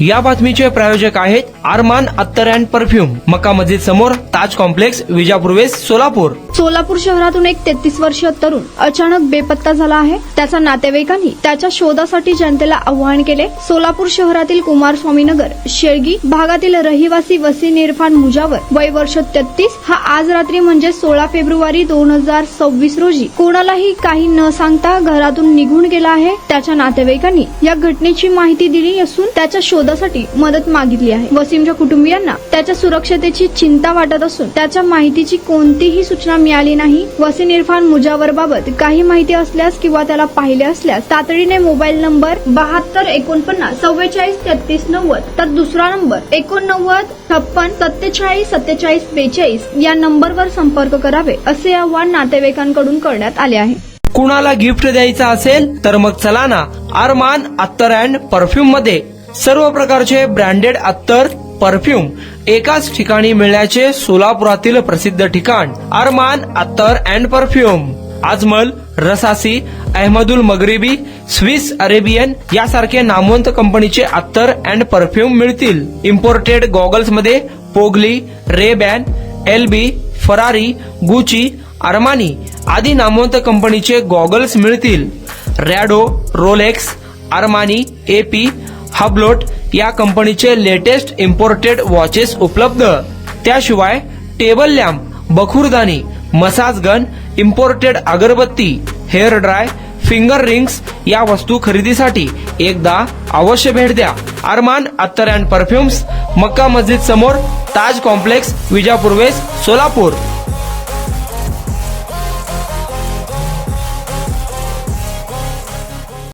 या बातमीचे प्रायोजक आहेत अरमान अत्तर अँड परफ्यूम, मक्का मस्जिद समोर, ताज कॉम्प्लेक्स, विजापूर वेस्ट, सोलापूर. सोलापूर शहरातून एक 33 वर्षीय तरुण अचानक बेपत्ता झाला आहे. त्याच्या नातेवाईकांनी त्याच्या शोधासाठी जनतेला आवाहन केले. सोलापूर शहरातील कुमारस्वामी नगर शेळगी भागातील रहिवासी वसीम इरफान मुजावर, वय वर्ष 33, हा आज रात्री म्हणजे 16 फेब्रुवारी 2026 रोजी कोणालाही काही न सांगता घरातून निघून गेला आहे. त्याच्या नातेवाईकांनी या घटनेची माहिती दिली असून त्याच्या शोधासाठी मदत मागितली आहे. वसीमच्या कुटुंबियांना त्याच्या सुरक्षतेची चिंता वाटत असून त्याच्या माहितीची कोणतीही सूचना मिळाली नाही. वसीम इरफान मुजावर बाबत काही माहिती असल्यास किंवा त्याला पाहिले असल्यास तातडीने मोबाईल नंबर 7249 44 33 90 तर दुसरा नंबर 89 56 47 47 42 या नंबरवर संपर्क करावे असे आवाहन नातेवाईकांकडून करण्यात आले आहे. कुणाला गिफ्ट द्यायचं असेल तर मग चला ना अरमान अत्तर अँड परफ्यूम मध्ये. सर्व प्रकारचे ब्रँडेड अत्तर परफ्यूम एकाच ठिकाणी मिळण्याचे सोलापुरातील प्रसिद्ध ठिकाण अरमान अत्तर and perfume. Ajmal, Rasasi, Ahmed Al Maghribi, Swiss Arabian यासारखे नामवंत कंपनीचे अत्तर अँड परफ्यूम मिळतील. इम्पोर्टेड गॉगल्स मध्ये पोगली, रेबॅन, एलबी, फरारी, गुची, अरमानी आदी नामवंत कंपनीचे गॉगल्स मिळतील. Rado, Rolex, Armani, AP, Hublot या कंपनीचे लेटेस्ट इम्पोर्टेड वॉचेस उपलब्ध. त्याशिवाय टेबल लॅम्प, बखुरदानी, मसाज गन, इम्पोर्टेड अगरबत्ती, हेअर ड्राय, फिंगर रिंग्स या वस्तू खरेदीसाठी एकदा अवश्य भेट द्या. अरमान अत्तर अँड परफ्यूम्स, मक्का मस्जिद समोर, ताज कॉम्प्लेक्स, विजापूर वेस्ट, सोलापूर.